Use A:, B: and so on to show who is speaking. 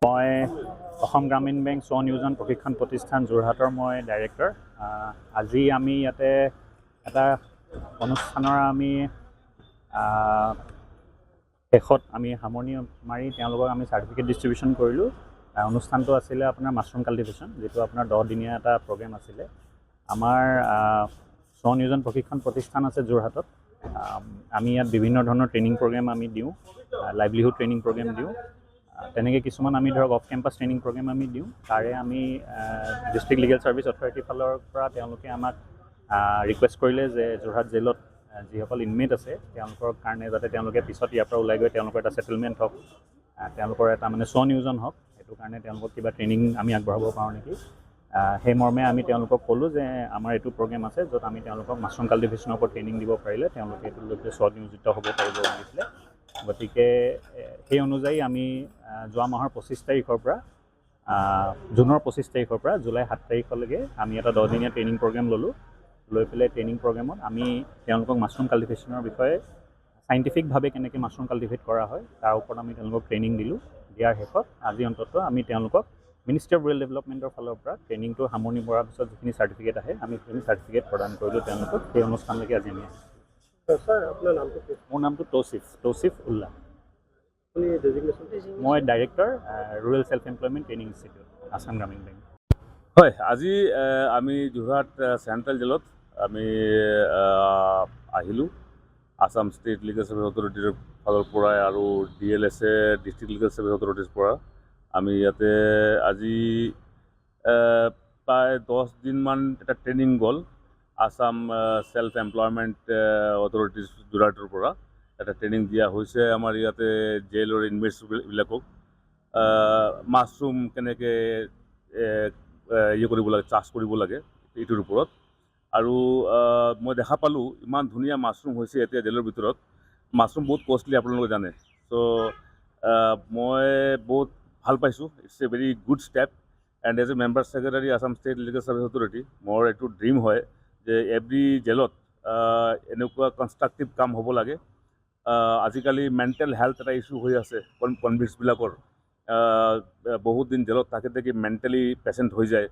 A: মই অসম গ্ৰামীণ বেংক স্বনিয়োজন প্ৰশিক্ষণ প্ৰতিষ্ঠান যোৰহাটৰ মই ডাইৰেক্টৰ। আজি আমি ইয়াতে এটা অনুষ্ঠানৰ শেষত আমি সামৰণি মাৰি তেওঁলোকক আমি চাৰ্টিফিকেট ডিষ্ট্ৰিবিউশ্যন কৰিলোঁ। অনুষ্ঠানটো আছিলে আপোনাৰ মাছৰুম কাল্টিভেশ্যন, যিটো আপোনাৰ 10 দিনীয়া এটা প্ৰগ্ৰেম আছিলে। আমাৰ স্বনিয়োজন প্ৰশিক্ষণ প্ৰতিষ্ঠান আছে যোৰহাটত। আমি ইয়াত বিভিন্ন ধৰণৰ ট্ৰেইনিং প্ৰগ্ৰেম আমি দিওঁ, লাইভলিহুড ট্ৰেইনিং প্ৰগ্ৰেম দিওঁ। তেনেকৈ কিছুমান আমি ধৰক অফ কেম্পাছ ট্ৰেইনিং প্ৰগ্ৰেম আমি দিওঁ। তাৰে আমি ডিষ্ট্ৰিক্ট লিগেল ছাৰ্ভিচ অথৰিটিৰ ফালৰ পৰা তেওঁলোকে আমাক ৰিকুৱেষ্ট কৰিলে যে যোৰহাট জেলত যিসকল ইনমেট আছে তেওঁলোকৰ কাৰণে যাতে তেওঁলোকে পিছত ইয়াৰ পৰা ওলাই গৈ তেওঁলোকৰ এটা ছেটেলমেণ্ট হওক, তেওঁলোকৰ এটা স্বনিয়োজন হওক, সেইটো কাৰণে তেওঁলোকক কিবা ট্ৰেইনিং আমি আগবঢ়াব পাৰোঁ নেকি। সেই মৰ্মে আমি তেওঁলোকক ক'লোঁ যে আমাৰ এইটো প্ৰগ্ৰেম আছে য'ত আমি তেওঁলোকক মাছৰুম কাল্টিভেশ্যনৰ ওপৰত ট্ৰেইনিং দিব পাৰিলে তেওঁলোকে এইটোলৈকে স্বনিয়োজিত হ'ব পাৰিব লাগিছিলে। গতিকে সেই অনুযায়ী আমি যোৱা মাহৰ 25 তাৰিখৰ পৰা জুনৰ 25 তাৰিখৰ পৰা জুলাই 7 তাৰিখলৈকে আমি এটা 10 দিনীয়া ট্ৰেইনিং প্ৰগ্ৰেম ল'লোঁ। লৈ পেলাই ট্ৰেইনিং প্ৰগ্ৰেমত আমি তেওঁলোকক মাছৰুম কাল্টিভেশ্যনৰ বিষয়ে চাইণ্টিফিকভাৱে কেনেকৈ মাছৰুম কাল্টিভেট কৰা হয় তাৰ ওপৰত আমি তেওঁলোকক ট্ৰেইনিং দিলোঁ। দিয়াৰ শেষত আজি অন্ততঃ আমি তেওঁলোকক মিনিষ্ট্ৰী অফ ৰুৰেল ডেভেলপমেণ্টৰ ফালৰ পৰা ট্ৰেইনিংটো সামৰণি পৰাৰ পিছত যিখিনি চাৰ্টিফিকেট আহে আমি সেইখিনি চাৰ্টিফিকেট প্ৰদান কৰিলোঁ তেওঁলোকক। সেই অনুষ্ঠানলৈকে আজি আমি আহিছোঁ।
B: ছাৰ, আপোনাৰ নামটো কি?
A: মোৰ নামটো তৌচিফ উল্লাহ।
B: আপুনি ডেজিগনেশ্যন?
A: মই director rural self employment training institute, Assam Gramin bank.
C: হয়, আজি আমি যোৰহাট চেণ্ট্ৰেল জেলত আমি আহিলোঁ। আছাম ষ্টেট লিগেল ছাৰ্ভিচ অথৰিটিৰ ফালৰ পৰা আৰু DLSA ডিষ্ট্ৰিক্ট লিগেল ছাৰ্ভিচ অথৰিটিৰ পৰা আমি ইয়াতে আজি প্ৰায় 10 দিনমান এটা ট্ৰেইনিং গ'ল। আছাম ছেল্ফ এমপ্লয়মেণ্ট অথৰিটিজ যোৰহাটৰ পৰা এটা ট্ৰেইনিং দিয়া হৈছে আমাৰ ইয়াতে জেলৰ ইনমেটছবিলাকক মাছৰুম কেনেকৈ কৰিব লাগে, চাষ কৰিব লাগে এইটোৰ ওপৰত। আৰু মই দেখা পালোঁ ইমান ধুনীয়া মাছৰুম হৈছে এতিয়া জেলৰ ভিতৰত। মাছৰুম বহুত কষ্টলি আপোনালোকে জানে। চ' মই বহুত ভাল পাইছোঁ। It's a very good step. And as a member secretary Assam state legal service authority মোৰ এইটো ড্ৰিম হয় যে এভৰি জেলত এনেকুৱা কনষ্ট্ৰাকটিভ কাম হ'ব লাগে। আজিকালি মেণ্টেল হেল্থ এটা ইছ্যু হৈ আছে কনভিক্টছবিলাকৰ। বহুত দিন জেলত থাকি মেণ্টেলি পেচেণ্ট হৈ যায়।